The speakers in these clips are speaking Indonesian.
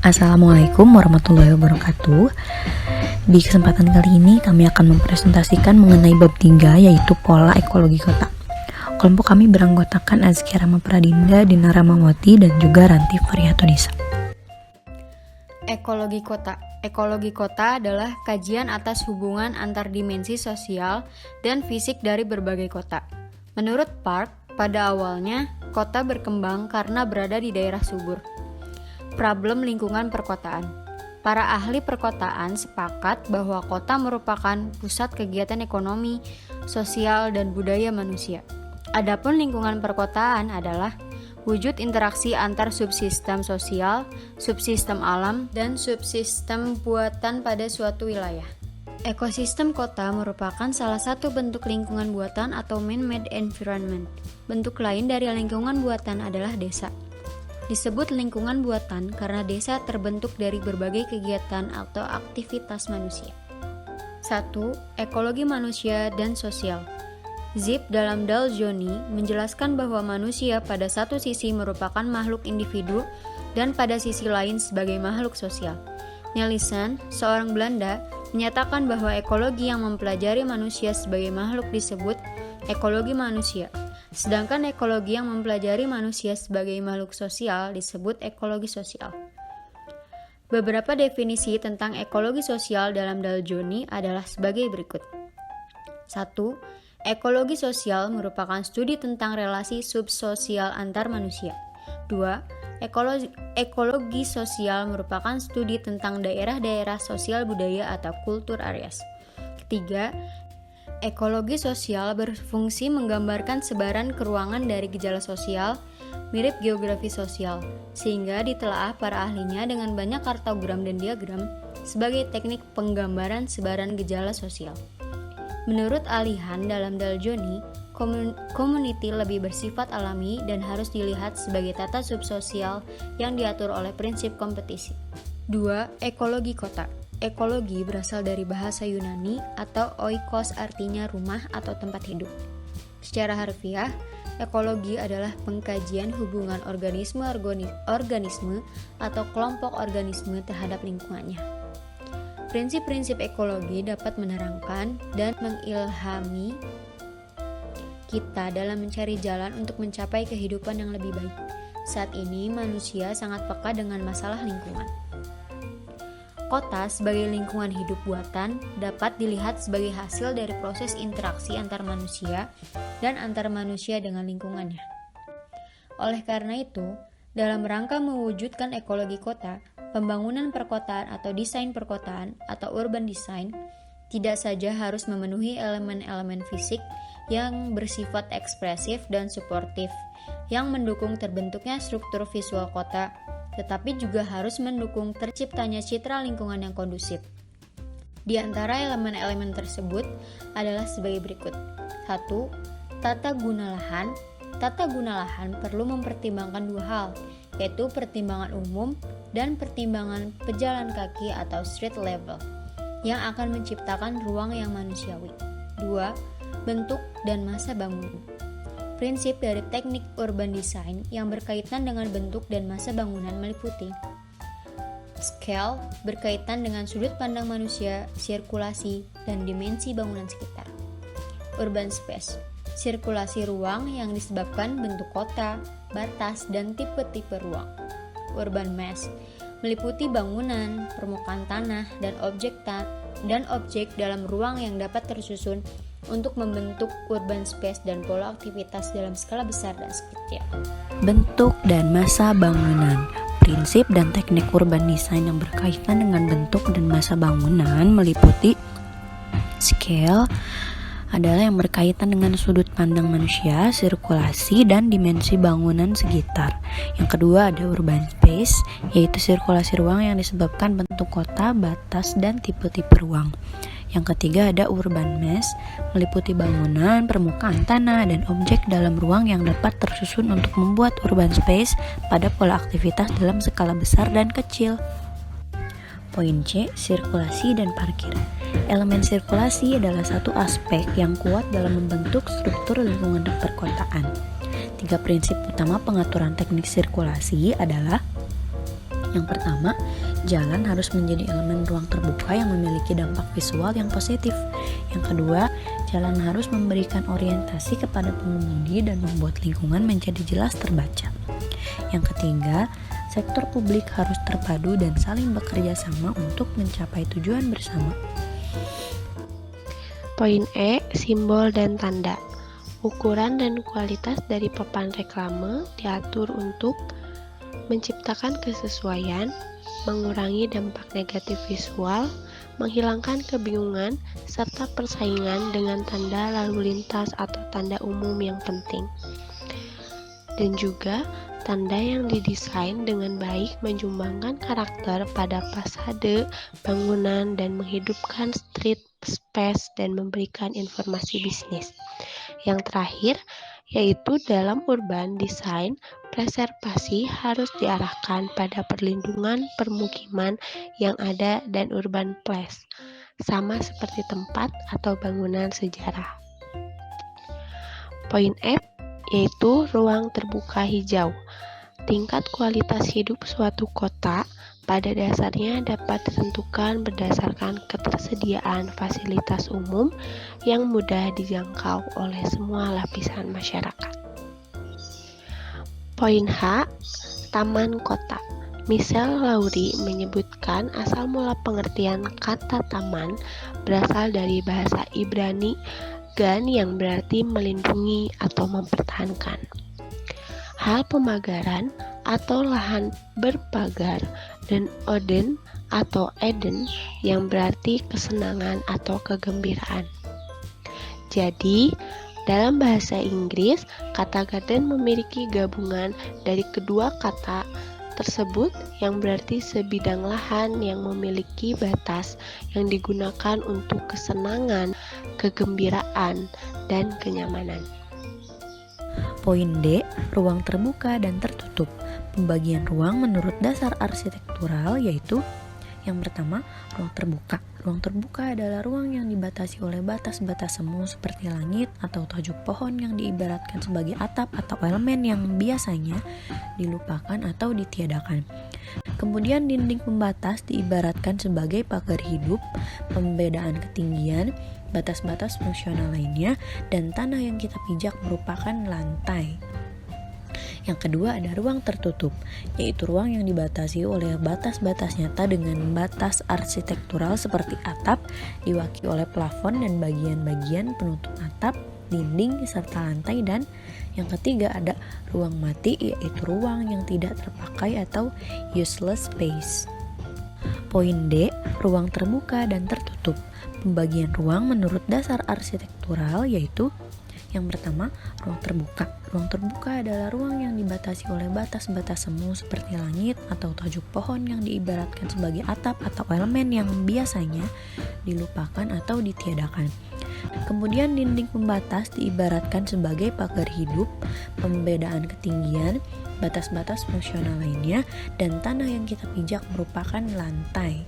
Assalamualaikum warahmatullahi wabarakatuh. Di kesempatan kali ini kami akan mempresentasikan mengenai bab 3, yaitu pola ekologi kota. Kelompok kami beranggotakan Azkia Rama Pradinda, Dina Ramawati, dan juga Ranti Faryatunisa. Ekologi kota. Ekologi kota adalah kajian atas hubungan antar dimensi sosial dan fisik dari berbagai kota. Menurut Park, pada awalnya kota berkembang karena berada di daerah subur. Problem lingkungan perkotaan. Para ahli perkotaan sepakat bahwa kota merupakan pusat kegiatan ekonomi, sosial, dan budaya manusia. Adapun lingkungan perkotaan adalah wujud interaksi antar subsistem sosial, subsistem alam, dan subsistem buatan pada suatu wilayah. Ekosistem kota merupakan salah satu bentuk lingkungan buatan atau man-made environment. Bentuk lain dari lingkungan buatan adalah desa. Disebut lingkungan buatan karena desa terbentuk dari berbagai kegiatan atau aktivitas manusia. 1. Ekologi manusia dan sosial. Zip dalam Daljoni menjelaskan bahwa manusia pada satu sisi merupakan makhluk individu dan pada sisi lain sebagai makhluk sosial. Nelson, seorang Belanda, menyatakan bahwa ekologi yang mempelajari manusia sebagai makhluk disebut ekologi manusia. Sedangkan ekologi yang mempelajari manusia sebagai makhluk sosial disebut ekologi sosial. Beberapa definisi tentang ekologi sosial dalam Daljoni adalah sebagai berikut. 1. Ekologi sosial merupakan studi tentang relasi subsosial antar manusia. 2. Ekologi sosial merupakan studi tentang daerah-daerah sosial budaya atau kultur areas. Ketiga, ekologi sosial berfungsi menggambarkan sebaran keruangan dari gejala sosial, mirip geografi sosial, sehingga ditelaah para ahlinya dengan banyak kartogram dan diagram sebagai teknik penggambaran sebaran gejala sosial. Menurut alihan dalam Daljoni, community lebih bersifat alami dan harus dilihat sebagai tata subsosial yang diatur oleh prinsip kompetisi. 2. Ekologi kota. Ekologi berasal dari bahasa Yunani atau oikos, artinya rumah atau tempat hidup. Secara harfiah, ekologi adalah pengkajian hubungan organisme atau kelompok organisme terhadap lingkungannya. Prinsip-prinsip ekologi dapat menerangkan dan mengilhami kita dalam mencari jalan untuk mencapai kehidupan yang lebih baik. Saat ini, manusia sangat peka dengan masalah lingkungan. Kota sebagai lingkungan hidup buatan dapat dilihat sebagai hasil dari proses interaksi antar manusia dan antar manusia dengan lingkungannya. Oleh karena itu, dalam rangka mewujudkan ekologi kota, pembangunan perkotaan atau desain perkotaan atau urban design tidak saja harus memenuhi elemen-elemen fisik yang bersifat ekspresif dan suportif yang mendukung terbentuknya struktur visual kota, tetapi juga harus mendukung terciptanya citra lingkungan yang kondusif. Di antara elemen-elemen tersebut adalah sebagai berikut. 1. Tata guna lahan. Tata guna lahan perlu mempertimbangkan dua hal, yaitu pertimbangan umum dan pertimbangan pejalan kaki atau street level, yang akan menciptakan ruang yang manusiawi. 2. Bentuk dan masa bangunan. Prinsip dari teknik urban design yang berkaitan dengan bentuk dan masa bangunan meliputi scale, berkaitan dengan sudut pandang manusia, sirkulasi, dan dimensi bangunan sekitar. Urban space, sirkulasi ruang yang disebabkan bentuk kota, batas, dan tipe-tipe ruang. Urban mass, meliputi bangunan, permukaan tanah, dan objek dalam ruang yang dapat tersusun untuk membentuk urban space dan pola aktivitas dalam skala besar dan kecil. Bentuk dan masa bangunan. Prinsip dan teknik urban design yang berkaitan dengan bentuk dan masa bangunan meliputi scale adalah yang berkaitan dengan sudut pandang manusia, sirkulasi, dan dimensi bangunan sekitar. Yang kedua ada urban space, yaitu sirkulasi ruang yang disebabkan bentuk kota, batas, dan tipe-tipe ruang. Yang ketiga ada urban mass, meliputi bangunan, permukaan tanah, dan objek dalam ruang yang dapat tersusun untuk membuat urban space pada pola aktivitas dalam skala besar dan kecil. Poin C, sirkulasi dan parkir. Elemen sirkulasi adalah satu aspek yang kuat dalam membentuk struktur lingkungan perkotaan. 3 prinsip utama pengaturan teknik sirkulasi adalah Yang pertama, jalan harus menjadi elemen ruang terbuka yang memiliki dampak visual yang positif. Yang kedua, jalan harus memberikan orientasi kepada pengemudi dan membuat lingkungan menjadi jelas terbaca. Yang ketiga, sektor publik harus terpadu dan saling bekerja sama untuk mencapai tujuan bersama. Poin E, simbol dan tanda. Ukuran dan kualitas dari papan reklame diatur untuk menciptakan kesesuaian, mengurangi dampak negatif visual, menghilangkan kebingungan, serta persaingan dengan tanda lalu lintas atau tanda umum yang penting. Dan juga, tanda yang didesain dengan baik menjumbangkan karakter pada fasade, bangunan, dan menghidupkan street space dan memberikan informasi bisnis. Yang terakhir, yaitu dalam urban design, preservasi harus diarahkan pada perlindungan permukiman yang ada dan urban place, sama seperti tempat atau bangunan sejarah. Poin F, yaitu ruang terbuka hijau. Tingkat kualitas hidup suatu kota pada dasarnya dapat ditentukan berdasarkan ketersediaan fasilitas umum yang mudah dijangkau oleh semua lapisan masyarakat. Poin H, taman kota. Michelle Lowry menyebutkan asal mula pengertian kata taman berasal dari bahasa Ibrani gan yang berarti melindungi atau mempertahankan. Hal pemagaran atau lahan berpagar dan Oden atau Eden yang berarti kesenangan atau kegembiraan. Jadi, dalam bahasa Inggris, kata garden memiliki gabungan dari kedua kata tersebut yang berarti sebidang lahan yang memiliki batas yang digunakan untuk kesenangan, kegembiraan, dan kenyamanan. Poin D, ruang terbuka dan tertutup. Pembagian ruang menurut dasar arsitektural yaitu yang pertama, ruang terbuka. Ruang terbuka adalah ruang yang dibatasi oleh batas-batas semu seperti langit atau tajuk pohon yang diibaratkan sebagai atap atau elemen yang biasanya dilupakan atau ditiadakan. Kemudian dinding pembatas diibaratkan sebagai pagar hidup, pembedaan ketinggian, batas-batas fungsional lainnya, dan tanah yang kita pijak merupakan lantai. Yang kedua ada ruang tertutup, yaitu ruang yang dibatasi oleh batas-batas nyata dengan batas arsitektural seperti atap, diwakili oleh plafon dan bagian-bagian penutup atap, dinding, serta lantai. Dan yang ketiga ada ruang mati, yaitu ruang yang tidak terpakai atau useless space. Poin D, ruang terbuka dan tertutup. Pembagian ruang menurut dasar arsitektural yaitu yang pertama, ruang terbuka. Ruang terbuka adalah ruang yang dibatasi oleh batas-batas semu seperti langit atau tajuk pohon yang diibaratkan sebagai atap atau elemen yang biasanya dilupakan atau ditiadakan. Kemudian dinding pembatas diibaratkan sebagai pagar hidup, pembedaan ketinggian, batas-batas fungsional lainnya, dan tanah yang kita pijak merupakan lantai.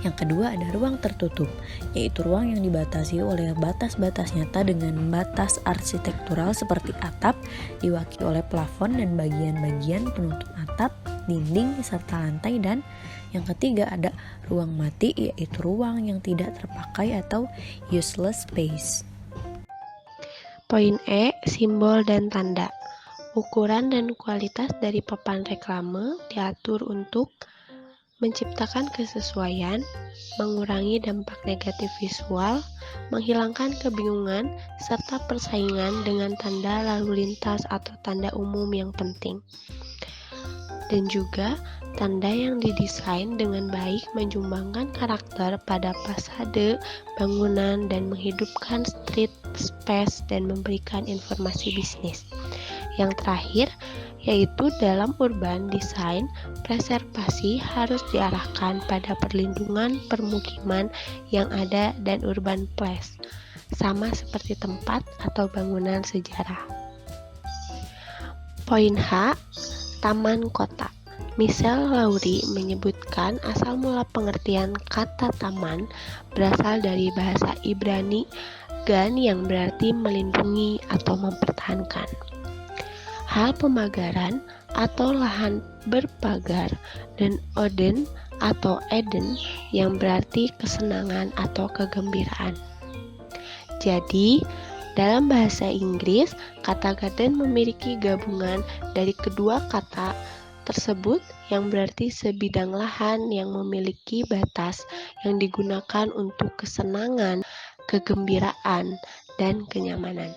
Yang kedua ada ruang tertutup, yaitu ruang yang dibatasi oleh batas-batas nyata dengan batas arsitektural seperti atap, diwakili oleh plafon dan bagian-bagian penutup atap, dinding, serta lantai. Dan yang ketiga ada ruang mati, yaitu ruang yang tidak terpakai atau useless space. Poin E, simbol dan tanda. Ukuran dan kualitas dari papan reklame diatur untuk menciptakan kesesuaian, mengurangi dampak negatif visual, menghilangkan kebingungan, serta persaingan dengan tanda lalu lintas atau tanda umum yang penting. Dan juga, tanda yang didesain dengan baik menjumbangkan karakter pada fasade, bangunan, dan menghidupkan street space dan memberikan informasi bisnis. Yang terakhir, yaitu dalam urban design, preservasi harus diarahkan pada perlindungan permukiman yang ada dan urban place, sama seperti tempat atau bangunan sejarah. Poin H, taman kota. Michelle Lowry menyebutkan asal mula pengertian kata taman berasal dari bahasa Ibrani gan yang berarti melindungi atau mempertahankan. Hal pemagaran atau lahan berpagar, dan Oden atau Eden yang berarti kesenangan atau kegembiraan. Jadi, dalam bahasa Inggris, kata garden memiliki gabungan dari kedua kata tersebut yang berarti sebidang lahan yang memiliki batas yang digunakan untuk kesenangan, kegembiraan, dan kenyamanan.